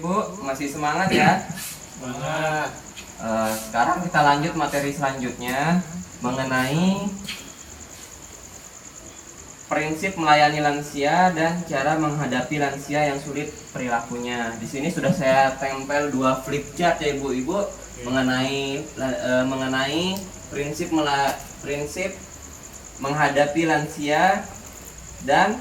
ibu-ibu masih semangat ya? Semangat. Sekarang kita lanjut materi selanjutnya mengenai prinsip melayani lansia dan cara menghadapi lansia yang sulit perilakunya. Di sini sudah saya tempel 2 flip chart ya ibu-ibu mengenai prinsip menghadapi lansia dan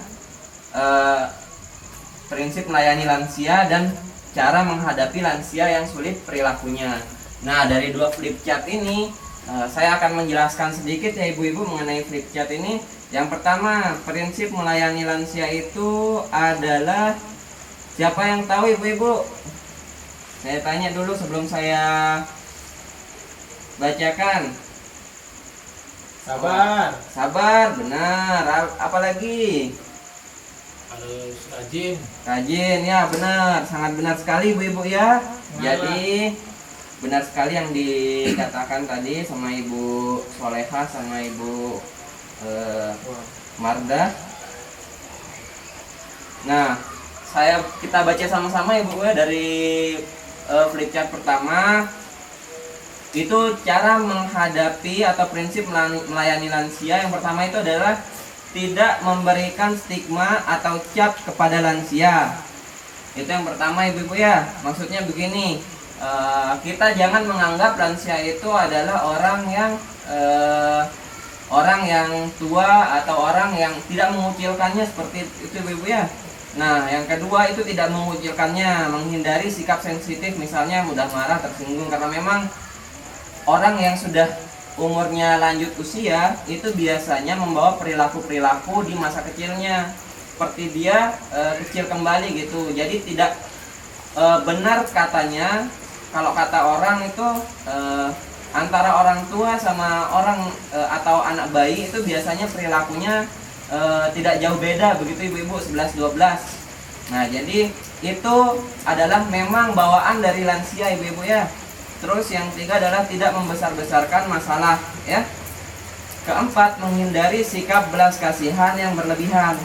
prinsip melayani lansia dan cara menghadapi lansia yang sulit perilakunya. Nah, dari 2 flip chart ini saya akan menjelaskan sedikit ya ibu-ibu mengenai flip chart ini. Yang pertama, prinsip melayani lansia itu adalah, siapa yang tahu ibu-ibu? Saya tanya dulu sebelum saya bacakan. Sabar. Sabar, benar. Apalagi? Harus rajin. Rajin, ya benar, sangat benar sekali ibu-ibu ya. Jadi benar sekali yang dikatakan tadi sama Ibu Solehah sama Ibu Marda. Nah, kita baca sama-sama ibu ya dari flip chart pertama. Itu cara menghadapi atau prinsip melayani lansia. Yang pertama itu adalah tidak memberikan stigma atau cap kepada lansia. Itu yang pertama ibu-ibu ya. Maksudnya begini, kita jangan menganggap lansia itu adalah orang yang tua atau orang yang tidak mengucilkannya seperti itu ibu-ibu ya. Nah, yang kedua itu tidak mengucilkannya, menghindari sikap sensitif, misalnya mudah marah, tersinggung, karena memang orang yang sudah umurnya lanjut usia itu biasanya membawa perilaku-perilaku di masa kecilnya seperti dia kecil kembali gitu. Jadi tidak benar katanya kalau kata orang itu antara orang tua sama orang atau anak bayi itu biasanya perilakunya tidak jauh beda begitu ibu-ibu, 11-12. Nah, jadi itu adalah memang bawaan dari lansia ibu-ibu ya. Terus yang ketiga adalah tidak membesar-besarkan masalah ya. Keempat, menghindari sikap belas kasihan yang berlebihan.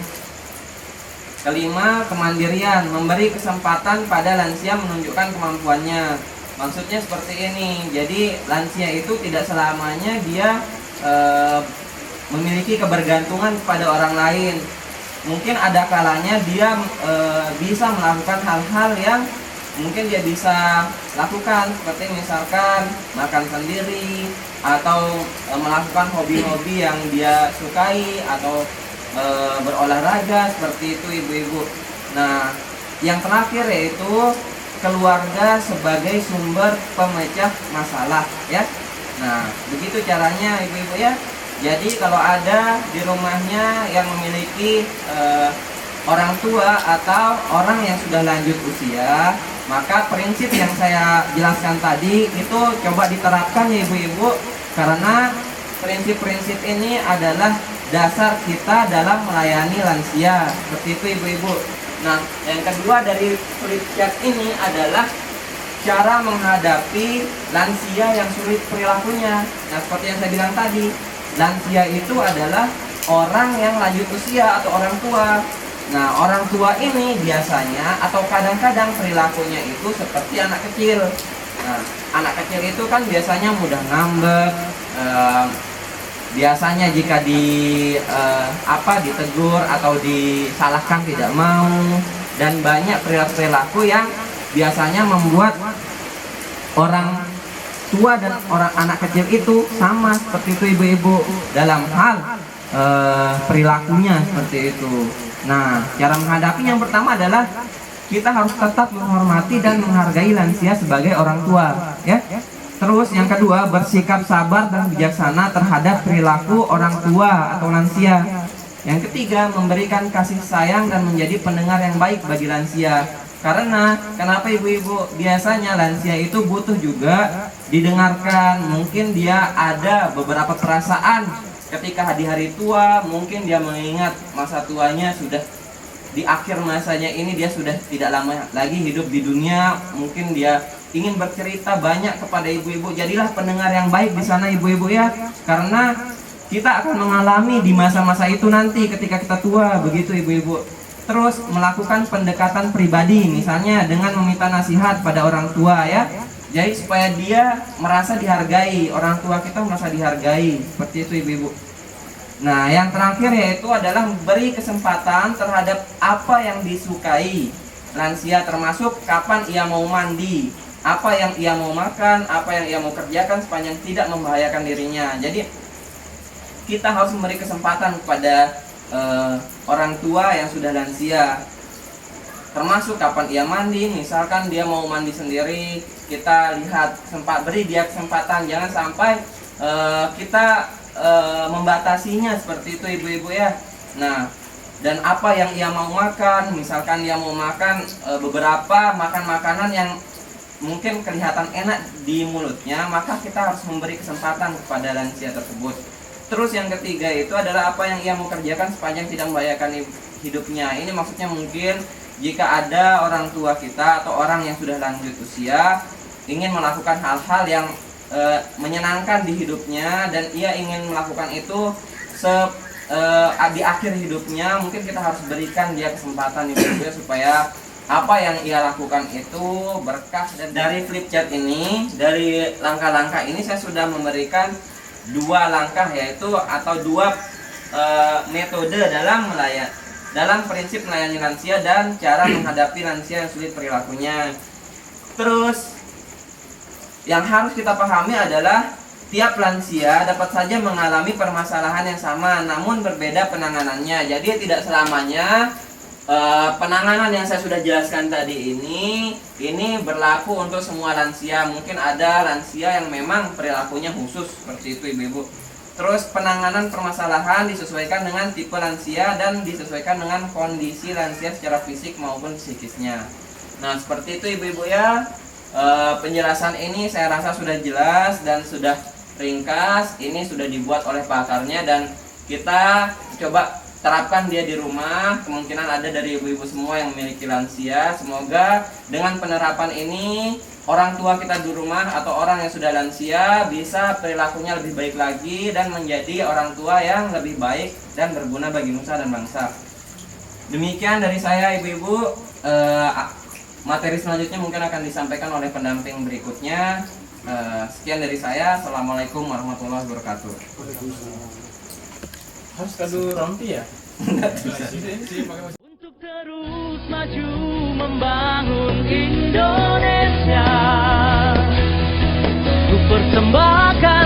Kelima, kemandirian, memberi kesempatan pada lansia menunjukkan kemampuannya. Maksudnya seperti ini. Jadi lansia itu tidak selamanya dia memiliki kebergantungan pada orang lain. Mungkin ada kalanya dia bisa melakukan hal-hal yang mungkin dia bisa lakukan, seperti misalkan makan sendiri atau melakukan hobi-hobi yang dia sukai atau berolahraga seperti itu ibu-ibu. Nah, yang terakhir yaitu keluarga sebagai sumber pemecah masalah ya. Nah, begitu caranya ibu-ibu ya. Jadi kalau ada di rumahnya yang memiliki orang tua atau orang yang sudah lanjut usia, maka prinsip yang saya jelaskan tadi itu coba diterapkan ya ibu-ibu, karena prinsip-prinsip ini adalah dasar kita dalam melayani lansia. Seperti itu ibu-ibu. Nah, yang kedua dari flip chart ini adalah cara menghadapi lansia yang sulit perilakunya. Nah, seperti yang saya bilang tadi, lansia itu adalah orang yang lanjut usia atau orang tua. Nah, orang tua ini biasanya atau kadang-kadang perilakunya itu seperti anak kecil. Nah, anak kecil itu kan biasanya mudah ngambek. Biasanya jika ditegur atau disalahkan tidak mau, dan banyak perilaku yang biasanya membuat orang tua dan orang anak kecil itu sama seperti itu ibu-ibu dalam hal perilakunya seperti itu. Nah, cara menghadapi yang pertama adalah kita harus tetap menghormati dan menghargai lansia sebagai orang tua ya. Terus yang kedua, bersikap sabar dan bijaksana terhadap perilaku orang tua atau lansia. Yang ketiga, memberikan kasih sayang dan menjadi pendengar yang baik bagi lansia. Karena kenapa ibu-ibu, biasanya lansia itu butuh juga didengarkan. Mungkin dia ada beberapa perasaan ketika di hari tua, mungkin dia mengingat masa tuanya sudah di akhir masanya ini, dia sudah tidak lama lagi hidup di dunia. Mungkin dia ingin bercerita banyak kepada ibu-ibu. Jadilah pendengar yang baik di sana ibu-ibu ya, karena kita akan mengalami di masa-masa itu nanti ketika kita tua begitu ibu-ibu. Terus melakukan pendekatan pribadi, misalnya dengan meminta nasihat pada orang tua ya. Jadi supaya dia merasa dihargai, orang tua kita merasa dihargai, seperti itu ibu-ibu. Nah, yang terakhir yaitu adalah beri kesempatan terhadap apa yang disukai lansia, termasuk kapan ia mau mandi, apa yang ia mau makan, apa yang ia mau kerjakan sepanjang tidak membahayakan dirinya. Jadi kita harus memberi kesempatan kepada orang tua yang sudah lansia, termasuk kapan ia mandi. Misalkan dia mau mandi sendiri, kita lihat, beri dia kesempatan, jangan sampai kita membatasinya seperti itu ibu-ibu ya. Nah, dan apa yang ia mau makan, misalkan dia mau makan beberapa makanan yang mungkin kelihatan enak di mulutnya, maka kita harus memberi kesempatan kepada lansia tersebut. Terus yang ketiga itu adalah apa yang ia mau kerjakan sepanjang tidak membahayakan hidupnya. Ini maksudnya mungkin jika ada orang tua kita atau orang yang sudah lanjut usia ingin melakukan hal-hal yang menyenangkan di hidupnya dan ia ingin melakukan itu di akhir hidupnya, mungkin kita harus berikan dia kesempatan itu supaya apa yang ia lakukan itu berkah. Dan dari flip chart ini, dari langkah-langkah ini saya sudah memberikan 2 langkah, yaitu atau 2 metode dalam prinsip melayani lansia dan cara menghadapi lansia yang sulit perilakunya. Terus yang harus kita pahami adalah tiap lansia dapat saja mengalami permasalahan yang sama, namun berbeda penanganannya. Jadi tidak selamanya penanganan yang saya sudah jelaskan tadi ini berlaku untuk semua lansia. Mungkin ada lansia yang memang perilakunya khusus seperti itu ibu-ibu. Terus penanganan permasalahan disesuaikan dengan tipe lansia dan disesuaikan dengan kondisi lansia secara fisik maupun psikisnya. Nah, seperti itu ibu-ibu ya. Penjelasan ini saya rasa sudah jelas dan sudah ringkas. Ini sudah dibuat oleh pakarnya dan kita coba terapkan dia di rumah. Kemungkinan ada dari ibu-ibu semua yang memiliki lansia. Semoga dengan penerapan ini orang tua kita di rumah atau orang yang sudah lansia bisa perilakunya lebih baik lagi dan menjadi orang tua yang lebih baik dan berguna bagi nusa dan bangsa. Demikian dari saya ibu-ibu. Materi selanjutnya mungkin akan disampaikan oleh pendamping berikutnya. Sekian dari saya. Assalamualaikum warahmatullahi wabarakatuh. Harus kado rompi ya? Untuk terus maju membangun Indonesia, ku persembahkan